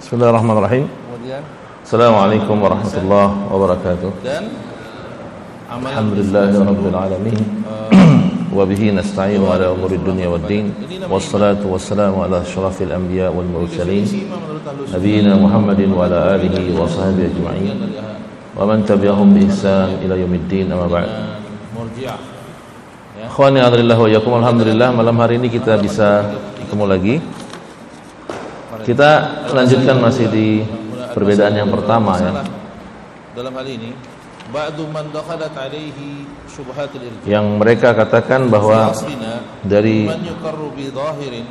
Bismillahirrahmanirrahim. Assalamualaikum warahmatullahi wabarakatuh. Alhamdulillahirabbil alamin. Wa bihi nasta'inu ala umuri dunya waddin. Wassalatu wassalamu ala asyrafil anbiya wal mursalin. Nabiyina Muhammadin wa ala alihi wa sahbihi ajma'in. Wa man tabi'ahum bi ihsan ila yaumiddin. Amma ba'd. Ikhwani alhamdulillah wa yakum, alhamdulillah malam hari ini kita bisa ketemu lagi. Kita lanjutkan masih di perbedaan yang pertama ya. Dalam hal ini, ba'du man dakhalat alaihi syubhatul irja. Yang mereka katakan bahwa dari man yuqarru bi dhahirin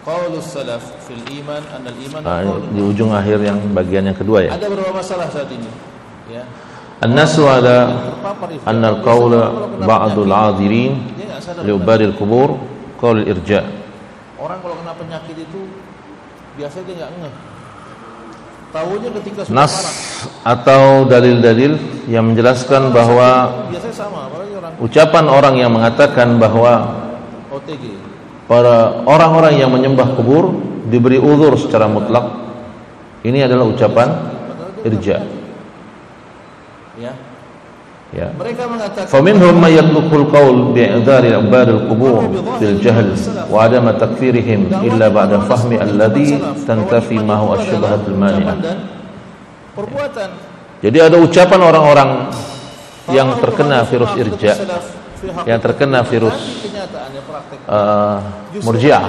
qaulus salaf fil iman anna al iman di ujung akhir yang bagian yang kedua ya. Ada beberapa masalah saat ini ya. An-nasu ala anna al-qawla ba'dul 'adhirin li ubadil qubur qaul irja. Orang kalau kena penyakit itu biasanya dia enggak ngeh. Tahunya ketika sudah Nas parah. Atau dalil-dalil yang menjelaskan bahwa Biasanya sama, apalagi orang ucapan orang yang mengatakan bahwa OTG. para orang-orang yang menyembah kubur diberi uzur secara mutlak, ini adalah ucapan irja. Ya. Ya. Mereka mengatakan فمنهم من يطلق القول بإعذار عباد القبور بالجهل وعدم تكفيرهم إلا بعد فهم الذي تنتفي ما هو الشبهة المانعة. perbuatan. Jadi ada ucapan orang-orang yang terkena virus irja, yang terkena virus murji'ah.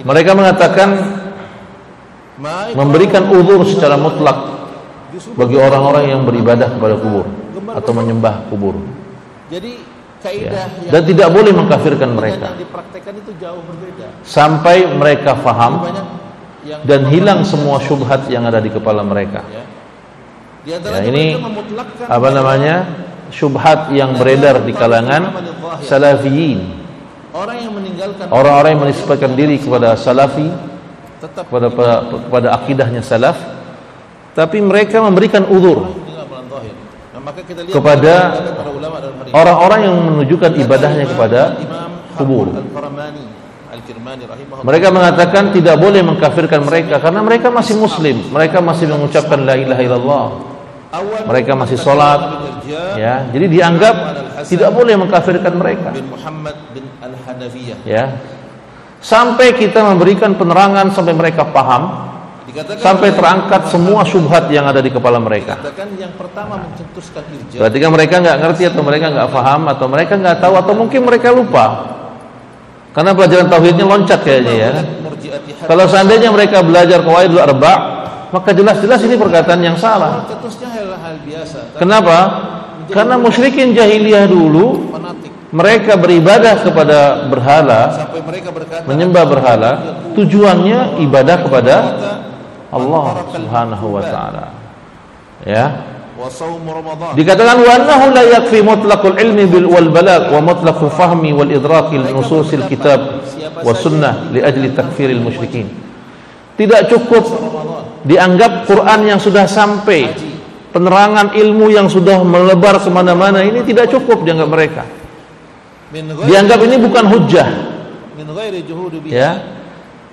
Mereka mengatakan memberikan uzur secara mutlak bagi orang-orang yang beribadah kepada kubur atau menyembah kubur. Jadi kaidah Ya. Dan tidak boleh mengkafirkan mereka yang dipraktekkan itu jauh berbeda. sampai mereka faham Banyak yang dan hilang semua syubhat yang ada di kepala mereka. ya. Di Ya, antaranya ini mereka memutlakkan apa namanya? Syubhat yang beredar di kalangan salafiyin. orang yang meninggalkan Orang-orang yang menisbatkan diri kepada salafi, tetap kepada akidahnya salaf, tapi mereka memberikan uzur meninggal amalan zahir. Nah, maka kita lihat kepada para ulama dalam hari ini. orang-orang yang menunjukkan ibadahnya kepada Imam kubur. Al-Faramani Al-Kirmani rahimahullah. Mereka mengatakan tidak boleh mengkafirkan mereka karena mereka masih muslim, mereka masih mengucapkan la ilaha illallah, mereka masih sholat, ya. Jadi dianggap tidak boleh mengkafirkan mereka, bin Muhammad bin Al-Hanafiyah. ya. Sampai kita memberikan penerangan sampai mereka paham, Dikatakan sampai terangkat semua syubhat yang ada di kepala mereka. dikatakan yang pertama mencetuskan irja. Berarti kan mereka nggak ngerti atau mereka nggak paham atau mereka nggak tahu atau mungkin mereka lupa. Karena pelajaran tauhidnya loncat kayaknya ya. Kalau seandainya mereka belajar qawaidul arba', maka jelas-jelas ini perkataan yang salah. Cetusnya hal biasa. Kenapa? Karena musyrikin jahiliyah dulu Fanatik. mereka beribadah kepada berhala, Sampai mereka berkata menyembah berhala, tujuannya ibadah kepada Allah Subhanahu wa taala. Ya. wa shaum Ramadan. Dikatakan wa annahu la yakfi mutlaqul ilmi bil wal balagh wa mutlaqul fahmi wal idraki li nususil kitab wa sunnah li ajli takfiril musyrikin. Tidak cukup dianggap Quran yang sudah sampai, penerangan ilmu yang sudah melebar kemana-mana, ini tidak cukup dianggap mereka. Dianggap ini bukan hujjah. Min ghairi juhudi biha. Ya.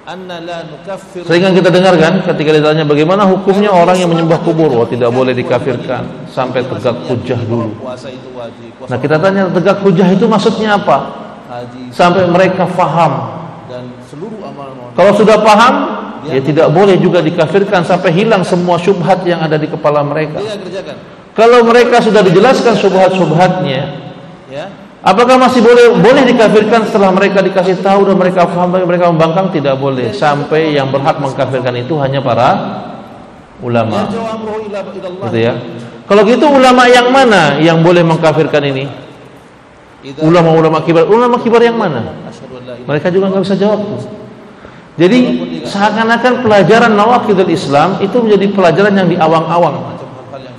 Anna la nukaffir. Sering kita dengarkan ketika ditanya bagaimana hukumnya orang yang menyembah kubur, oh tidak boleh dikafirkan sampai tegak hujjah dulu. Puasa itu wajib. Puasa Nah kita tanya tegak hujjah itu maksudnya apa? haji Sampai mereka faham. dan seluruh amal-amal. Kalau sudah paham, ya tidak boleh juga dikafirkan sampai hilang semua syubhat yang ada di kepala mereka. Dia kerjakan. Kalau mereka sudah dijelaskan syubhat-syubhatnya, Ya. apakah masih boleh dikafirkan setelah mereka dikasih tahu dan mereka faham dan mereka membangkang? Tidak boleh. Sampai yang berhak mengkafirkan itu hanya para ulama. Yarja'u amruhu ila Allah. Gitu ya. Kalau gitu ulama yang mana yang boleh mengkafirkan ini? Idza Ulama-ulama kibar. Ulama kibar yang mana? asyhadu an la ilaha Mereka juga nggak bisa jawab. Jadi seakan-akan pelajaran nawaqidul Islam itu menjadi pelajaran yang diawang-awang,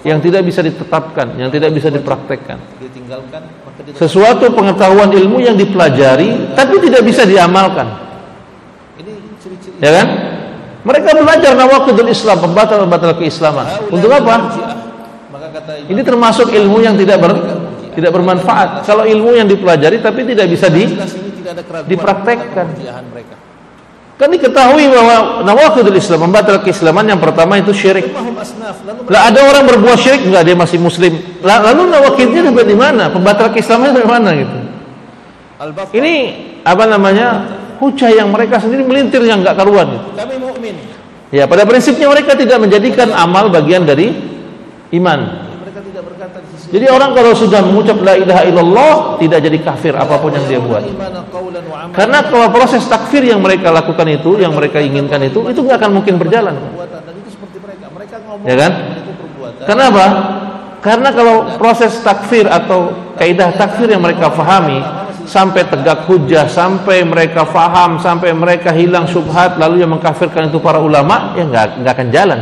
yang tidak bisa ditetapkan, yang tidak bisa dipraktekkan. ditinggalkan maka dia Sesuatu pengetahuan ilmu yang dipelajari tapi tidak bisa diamalkan. ini ciri-ciri Ya kan? Mereka belajar nawaqidul Islam, pembatal-pembatal keislaman. Untuk apa? Maka kata Ini termasuk ilmu yang tidak bermanfaat. Kalau ilmu yang dipelajari tapi tidak bisa jelas ini tidak ada keraguan dipraktekkan. kepercayaan mereka. Kan diketahui bahwa nawaqidul Islam, membatal keislaman, yang pertama itu syirik. Lah ada orang berbuat syirik enggak dia masih muslim. Lalu nawaqidnya dapat di mana? Pembatal keislaman dari mana gitu. Ini apa namanya? Hujah yang mereka sendiri melintir yang enggak karuan gitu. Kami mukmin. Ya, pada prinsipnya mereka tidak menjadikan amal bagian dari iman. Mereka tidak berkata di sisi. Jadi orang kalau sudah mengucap la ilaha illallah tidak jadi kafir apapun yang dia buat. Karena kalau proses takfir yang mereka lakukan itu, yang mereka inginkan itu nggak akan mungkin berjalan. Dan itu seperti mereka ngomong Ya kan? itu perbuatan. Kenapa? Karena kalau proses takfir atau kaidah takfir yang mereka fahami sampai tegak hujah, sampai mereka faham, sampai mereka hilang syubhat, lalu yang mengkafirkan itu para ulama, ya nggak akan jalan.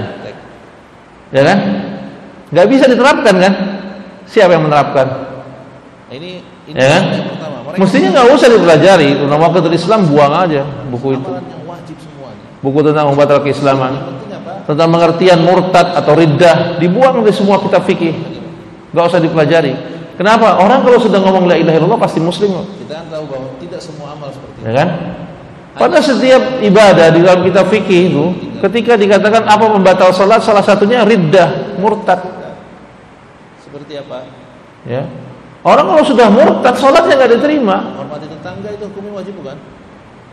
Ya kan? Nggak bisa diterapkan kan? Siapa yang menerapkan? Ini Ya kan? yang pertama. Mereka Mestinya nggak usah dipelajari. Nawaqidul Islam buang aja buku itu. amalan yang wajib semuanya. Buku tentang membatal keislaman, Penting apa? tentang pengertian murtad atau riddah, dibuang dari semua kitab fikih. Nggak usah dipelajari. Kenapa? Orang kalau sudah ngomong la ilaha illallah pasti muslim kok. Kita kan tahu bahwa tidak semua amal seperti itu. Ya kan? Pada setiap ibadah di dalam kitab fikih itu, ketika dikatakan apa pembatal salat, salah satunya riddah, murtad. Seperti apa? Ya. Orang kalau sudah murtad, salatnya nggak diterima. Hormati tetangga itu hukumnya wajib bukan?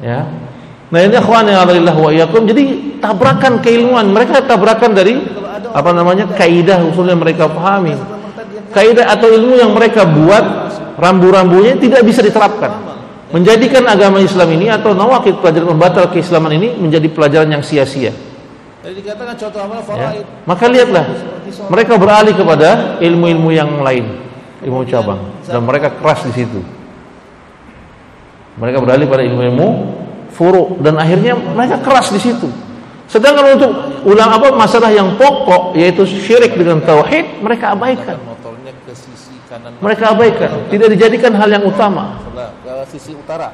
Ya. Nah ini ikhwan yang Allah wa iyyakum, jadi tabrakan keilmuan, mereka tabrakan dari apa namanya kaidah usul yang mereka pahami. Kaidah atau ilmu yang mereka buat, rambu-rambunya tidak bisa diterapkan. Menjadikan agama Islam ini atau nawaqid, pelajaran pembatal keislaman ini menjadi pelajaran yang sia-sia. Jadi dikatakan contoh amal Ya. faraid. Maka lihatlah, mereka beralih kepada ilmu-ilmu yang lain, ilmu cabang, dan mereka keras di situ. Mereka beralih pada ilmu-ilmu furu, dan akhirnya mereka keras di situ. Sedangkan untuk masalah yang pokok, yaitu syirik dengan tauhid, mereka abaikan. Motornya ke sisi kanan. Mereka abaikan, tidak dijadikan hal yang utama. Sebelah ke sisi utara.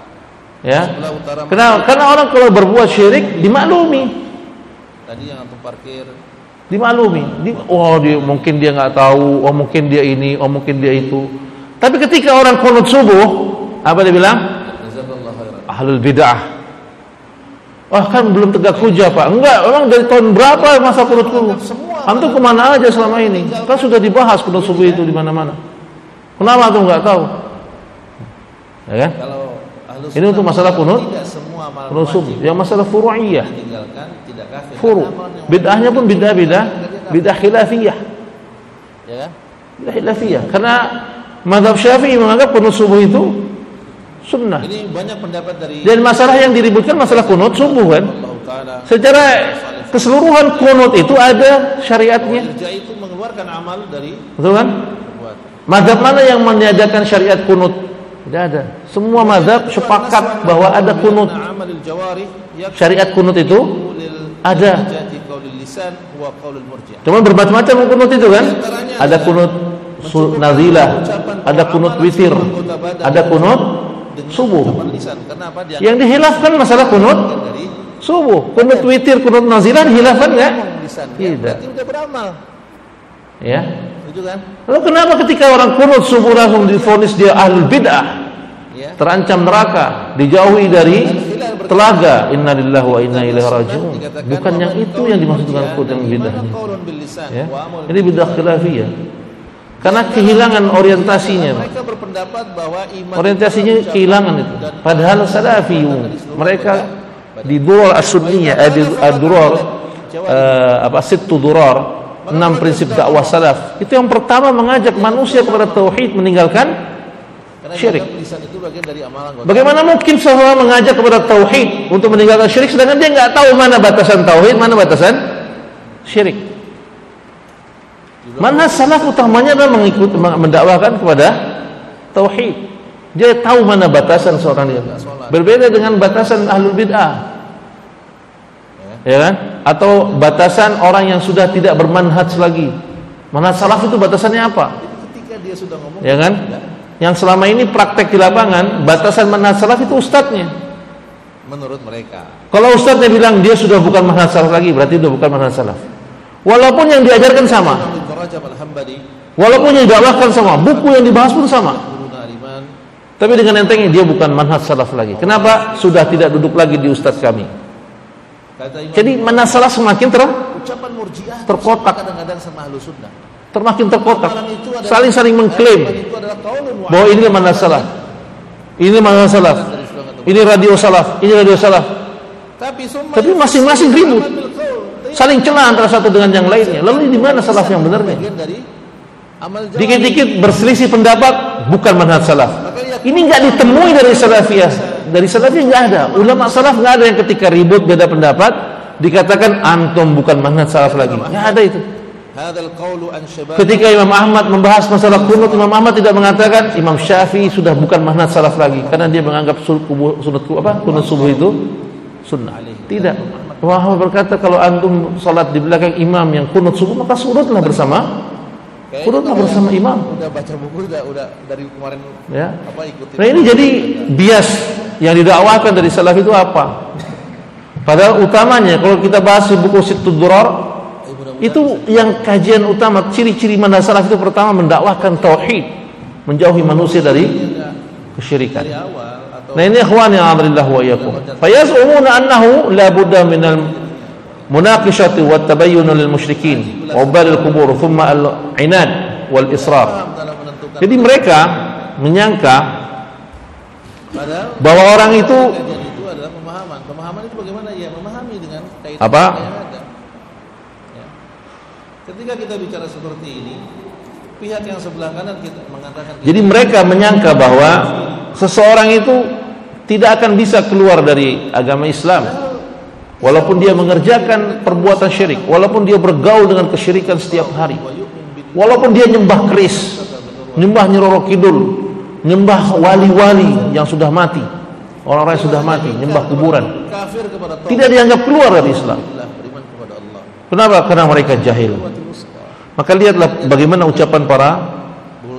Ya. Sebelah utara. Karena orang kalau berbuat syirik dimaklumi. Tadi yang antum parkir. Dimaklumi. Mungkin dia nggak tahu, mungkin dia ini, mungkin dia itu. Tapi ketika orang qunut subuh, apa dia bilang? Jazakallahu khairan. Ahlul bid'ah. Kan belum tegak hujah Pak. Enggak, orang dari tahun berapa masa qunut subuh? Antum kemana aja selama ini? Kan sudah dibahas qunut subuh itu di mana-mana. Kenapa antum nggak tahu? Ya kan? Kalau ahlu Ini untuk masalah qunut subuh. Yang masalah furu'iyah. ditinggalkan tidak kafir. Furu. Bid'ahnya pun bid'ah khilafiyah. Ya kan? Bid'ah khilafiyah. Karena mazhab Syafi'i menganggap qunut subuh itu sunnah. Ini banyak pendapat dari Dan masalah yang diributkan masalah qunut subuh kan. Allah Ta'ala. Secara keseluruhan qunut itu ada syariatnya. Kerja itu mengeluarkan amal dari Betul kan? perbuatan. Mazhab mana yang menyediakan syariat qunut? Tidak ada. Semua mazhab sepakat bahwa ada qunut. Amalil jawarih Syariat qunut itu ada. Cuma bermacam-macam qunut itu kan. Ada qunut nazilah, ada qunut witir, ada qunut subuh. Yang dihilafkan masalah qunut subuh. Qunut witir, qunut nazilah dihilafkan enggak? Tidak. Berarti udah beramal. Ya. Itu kan? Lalu kenapa ketika orang qunut subuh langsung divonis dia ahlul bid'ah? Ya. Terancam neraka, dijauhi dari telaga. Innalillahi wa inna ilaihi raji'un. Bukan yang itu yang dimaksud dengan qunut yang bid'ahnya. Ya. Ini bid'ah khilafiyah. Karena kehilangan orientasinya. Mereka berpendapat bahwa iman Orientasinya kehilangan itu. Padahal salafiyun, mereka di durar as-sunniyah, ad-durar sittu durar, 6 prinsip dakwah salaf. Itu yang pertama mengajak manusia kepada tauhid, meninggalkan syirik. itu bagian dari amalan. Bagaimana mungkin seorang mengajak kepada tauhid untuk meninggalkan syirik sedangkan dia nggak tahu mana batasan tauhid, mana batasan syirik? Manhaj salaf utamanya adalah mendakwakan kepada tauhid. Dia tahu mana batasan seorang dia. Berbeda dengan batasan ahlul bid'ah. Ya kan? Atau batasan orang yang sudah tidak bermanhaj lagi. Manhaj salaf itu batasannya apa? Ketika dia sudah ngomong, Ya kan? Yang selama ini praktek di lapangan, batasan manhaj salaf itu ustadznya. menurut mereka. Kalau ustadznya bilang dia sudah bukan manhaj salaf lagi, berarti sudah bukan manhaj salaf. Walaupun yang diajarkan sama, walaupun yang didakwahkan sama, buku yang dibahas pun sama, tapi dengan entengnya dia bukan manhaj salaf lagi. Kenapa? Sudah tidak duduk lagi di ustadz kami. Jadi mana salah semakin ucapan murjiah terkotak, kadang-kadang sama Ahlus Sunnah. termakin terkotak, saling mengklaim bahwa ini mana salah, ini mana salaf, ini radio salaf, ini radio salaf. Tapi masing-masing ribut, saling celah antara satu dengan yang lainnya. Lalu di mana salaf yang benarnya? Dikit-dikit berselisih pendapat, bukan manhaj salaf. Ini nggak ditemui dari salafiyah. Dari salafiyah nggak ada. Ulama salaf nggak ada yang ketika ribut beda pendapat dikatakan antum bukan manhaj salaf lagi. Nggak ada itu. Ketika Imam Ahmad membahas masalah kunut, Imam Ahmad tidak mengatakan Imam Syafi'i sudah bukan manhaj salaf lagi karena dia menganggap kunut subuh itu sunnah. Tidak. Imam Ahmad berkata kalau antum salat di belakang imam yang kunut subuh, maka surutlah bersama imam. Udah baca buku udah dari kemarin ya. Ikutin. Nah ini jadi bias yang didakwakan dari salaf itu apa? Padahal utamanya kalau kita bahas di buku Sittud Durar, itu yang kajian utama, ciri-ciri manhaj salaf itu pertama mendakwahkan tauhid, menjauhi manusia dari kesyirikan. Nah ini ikhwan yang a'adillah wa iyyakum. Fayaz'umuna annahu la budda minal munaqishati wat tabayyun lil musyrikin wa ubal al qubur thumma al inad wal israf. Jadi mereka menyangka bahwa orang itu adalah pemahaman. Pemahaman itu bagaimana ya? Memahami dengan kaitan apa? Yang ada. Ya. Ketika kita bicara seperti ini, pihak yang sebelah kanan kita mengatakan. Jadi mereka menyangka bahwa seseorang itu tidak akan bisa keluar dari agama Islam, walaupun dia mengerjakan perbuatan syirik, walaupun dia bergaul dengan kesyirikan setiap hari, walaupun dia nyembah keris, nyembah Nyi Roro Kidul, nyembah wali-wali yang sudah mati, orang-orang yang sudah mati, nyembah kuburan, tidak dianggap keluar dari Islam. Kenapa? Karena mereka jahil. Maka lihatlah bagaimana ucapan para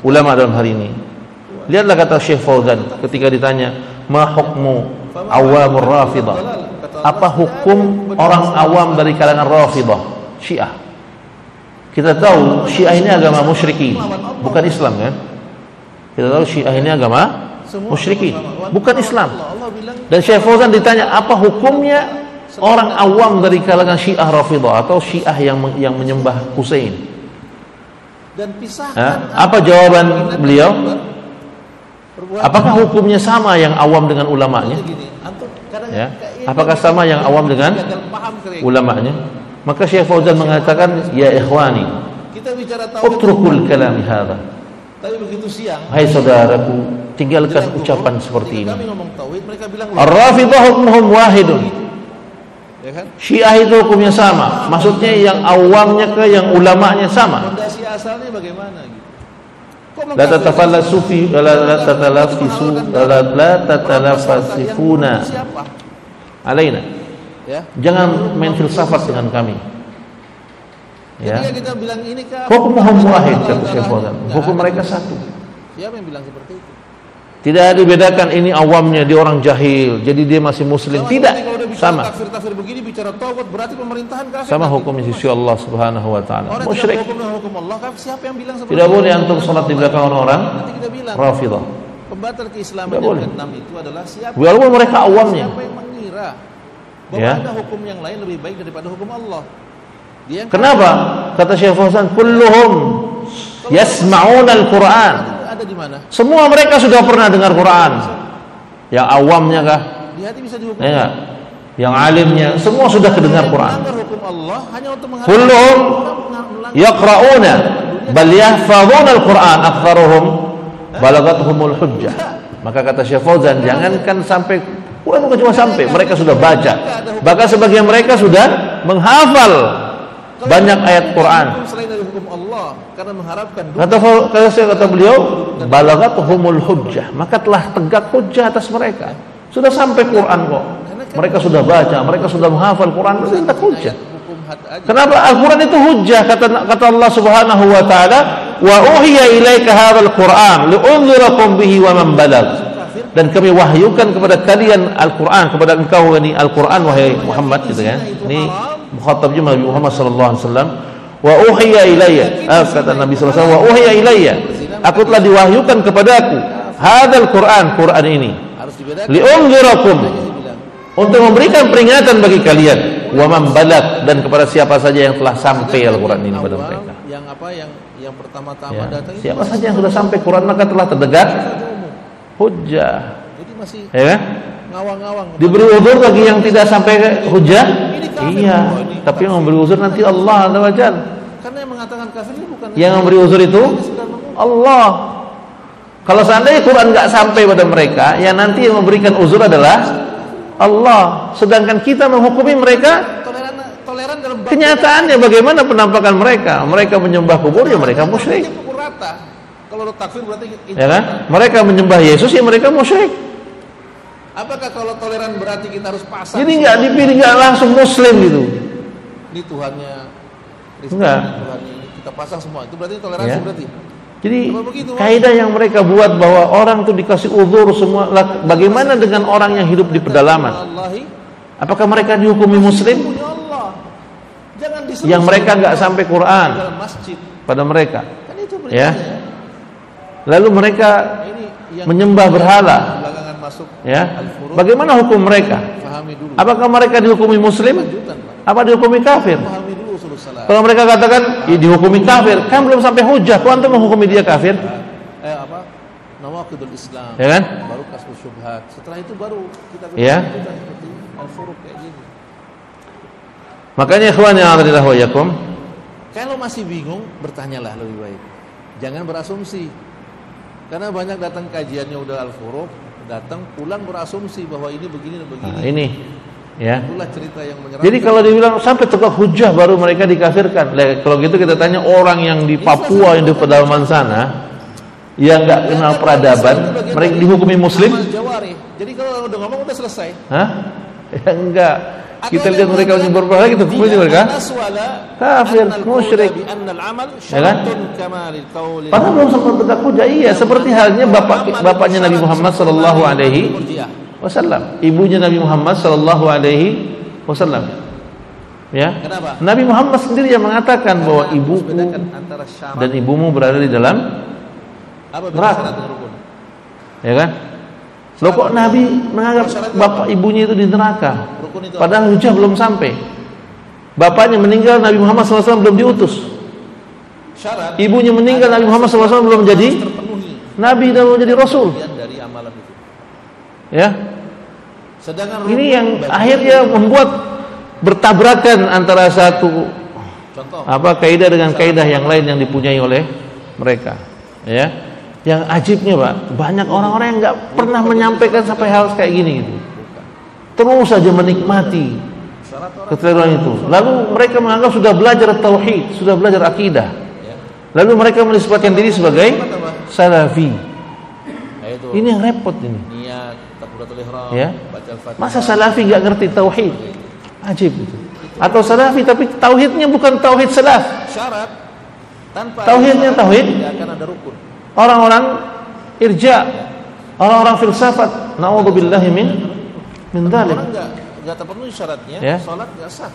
ulama dalam hari ini. Lihatlah kata Syekh Fauzan ketika ditanya, "Ma hukmu awamur Rafidah?" Apa hukum orang awam dari kalangan Rafidah, Syiah? Kita tahu Syiah ini agama musyrikin, bukan Islam kan? Kita tahu Syiah ini agama musyrikin, bukan Islam. Dan Syekh Fauzan ditanya, apa hukumnya orang awam dari kalangan Syiah Rafidah atau Syiah yang menyembah Husain? Apa jawaban beliau? Apakah hukumnya sama yang awam dengan ulamanya? Ya. Apakah sama yang awam dengan ulamanya? Maka Syekh Fauzan mengatakan, ya ikhwani, utrukul kalami hadha. Hai saudaraku, tinggalkan ucapan seperti ini. Ar-Rafidah hukmuhum wahidun. Syiah itu hukumnya sama. Maksudnya yang awamnya ke yang ulamanya sama. Fondasi asalnya bagaimana gitu? La tatafallasufi la tatalafasifuna alaina. Jangan main filsafat dengan kami. Ya. Hukum wahid kata Syekh Fauzan. Hukum mereka satu. Siapa yang bilang seperti itu? Tidak dibedakan ini awamnya, dia orang jahil, jadi dia masih muslim. Tidak, sama. Kafir begini bicara tauhid berarti pemerintahan kafir. Sama hukum sisi Allah Subhanahu wa taala. Musyrik. Hukum Allah, siapa yang bilang seperti itu? Tidak boleh antum salat di belakang orang Rafidah. Pembatal keislaman yang keenam itu adalah siapa? Walaupun mereka awamnya. Siapa yang mengira bahwa ada hukum yang lain lebih baik daripada hukum Allah? Kenapa? Kata Syekh Fauzan, kulluhum yasma'una al-Qur'an. Ada di mana? Semua mereka sudah pernah dengar Quran. Yang awamnya kah? Di hati bisa dihukum. Ya, yang alimnya, semua sudah kedengar Quran. Hukum Allah hanya untuk menghargai. Kulluhum yaqra'una bal yahfazuna al-Qur'an aktsaruhum balagathumul hujjah. Maka kata Syekh Fauzan, jangankan sampai Quran bukan cuma sampai, mereka sudah baca. Bahkan sebagian mereka sudah menghafal banyak ayat Quran. Selain dari hukum Allah, karena mengharapkan kata beliau, balagathumul hujjah, maka telah tegak hujjah atas mereka. Sudah sampai Quran kok. Mereka sudah baca, mereka sudah menghafal Quran, itu tegak hujjah. Kenapa Al-Quran itu hujjah? Kata Allah Subhanahu wa taala, "Wa uhiya ilaika hadzal Qur'an li'unzirakum bihi wa man balagh." Dan kami wahyukan kepada kalian Al-Quran, kepada engkau ini Al-Quran wahai Muhammad, gitu kan. Ini mukhatabnya Nabi Muhammad sallallahu alaihi wasallam. Wa uhiya ilayya, kata Nabi sallallahu alaihi wasallam, wa uhiya ilayya, aku telah diwahyukan kepadaku hadzal Quran, Quran ini, li'unzirakum, untuk memberikan peringatan bagi kalian, wa man balag, dan kepada siapa saja yang telah sampai Al-Quran ini pada mereka. Yang apa yang pertama-tama datang itu siapa saja yang sudah sampai Quran maka telah terdengar hujjah. Jadi masih Ya kan? ngawang-ngawang. Diberi uzur bagi yang tidak sampai hujjah. Iya, tapi yang memberi uzur nanti Allah Azza wa Jalla. Karena yang mengatakan kafir itu bukan Yang memberi uzur itu Allah. Kalau seandainya Quran nggak sampai pada mereka, yang nanti yang memberikan uzur adalah Allah. Sedangkan kita menghukumi mereka toleran dalam kenyataannya bagaimana penampakan mereka. Mereka menyembah kubur, ya mereka musyrik. pukul rata. Kalau takfir berarti Ya kan? Mereka menyembah Yesus, ya mereka musyrik. Apakah kalau toleran berarti kita harus pasang? Jadi nggak dipilih, nggak langsung Muslim gitu. Ini Tuhannya Kristen, Enggak. Tuhannya ini kita pasang semua. Itu berarti toleransi Ya. berarti. Jadi Apa begitu, Mas? kaidah yang mereka buat bahwa orang itu dikasih uzur semua. Bagaimana dengan orang yang hidup di pedalaman? Allahi, Apakah mereka dihukumi Muslim? punya Allah. Jangan disuruh Yang mereka nggak sampai Quran dalam masjid. pada mereka, Kan itu ya. beritanya. Lalu mereka Ini yang menyembah berhala, belakangan masuk ya. Al-Furud. Bagaimana hukum mereka? Pahami dulu. Apakah mereka dihukumi Muslim? Lanjutan, Pak. Apa dihukumi kafir? Pahami dulu usul salat. Kalau mereka katakan dihukumi kafir, kan belum sampai hujah, kok antum menghukumi dia kafir? Apa? Nawaqidul Islam. Ya kan? Baru kasbul syubhat. Setelah itu baru kita Ya. lanjutan seperti Al-Furud kayak gini. Makanya ikhwan yang a'adzallahu wa iyyakum, Kalau masih bingung, bertanyalah lebih baik. Jangan berasumsi. Karena banyak datang kajiannya udah Al-Furud, datang pulang berasumsi bahwa ini begini dan begini. nah, ini ya. Itulah cerita yang menyerang. Jadi kalau dibilang sampai tegak hujah baru mereka dikafirkan. Kalau gitu kita tanya orang yang di Papua, yang di pedalaman sana, yang nggak kenal peradaban, mereka dihukumi Muslim? Amal jawarih. Jadi kalau udah ngomong udah selesai. Hah? Ya enggak. Kita lihat mereka menyembah berhala, kita hukumi mereka kafir, musyrik. Ya kan? Padahal belum sempat tegak hujah. Iya, seperti halnya bapaknya Nabi Muhammad sallallahu alaihi wasallam, ibunya Nabi Muhammad sallallahu alaihi wasallam. Ya. Kenapa? Nabi Muhammad sendiri yang mengatakan bahwa ibuku antara syarat dan ibumu berada di dalam apa neraka. syarat dan rukun? Ya kan? Loh kok Nabi menganggap bapak ibunya itu di neraka? Rukun itu Padahal hujah belum sampai. Bapaknya meninggal, Nabi Muhammad SAW belum diutus. syarat Ibunya meninggal, Nabi Muhammad SAW belum jadi terpenuhi Nabi dan belum jadi Rasul. bagian dari amalan itu. Ya, Sedangkan ini rukun yang bagian- akhirnya membuat bertabrakan antara satu contoh kaidah dengan kaidah yang lain yang dipunyai oleh mereka. Ya, yang ajibnya Pak, banyak orang-orang yang nggak pernah menyampaikan sampai hal kayak gini gitu. Terus saja menikmati syarat orang keterangan itu. Lalu mereka menganggap sudah belajar tauhid, sudah belajar akidah. ya. Lalu mereka menisbatkan diri sebagai salafi. Nah, itu Ini yang repot ini. niat takbiratul ihram, Ya. baca Al-Fatihah. Masa salafi nggak ngerti tauhid? Ajib itu. Atau salafi tapi tauhidnya bukan tauhid salaf. Syarat tanpa Tauhidnya syarat, tauhid. tidak akan ada rukun. Orang-orang irja, orang-orang filsafat, naudzubillahi min dzalik. Orang enggak terpenuhi syaratnya, Ya. salat enggak sah.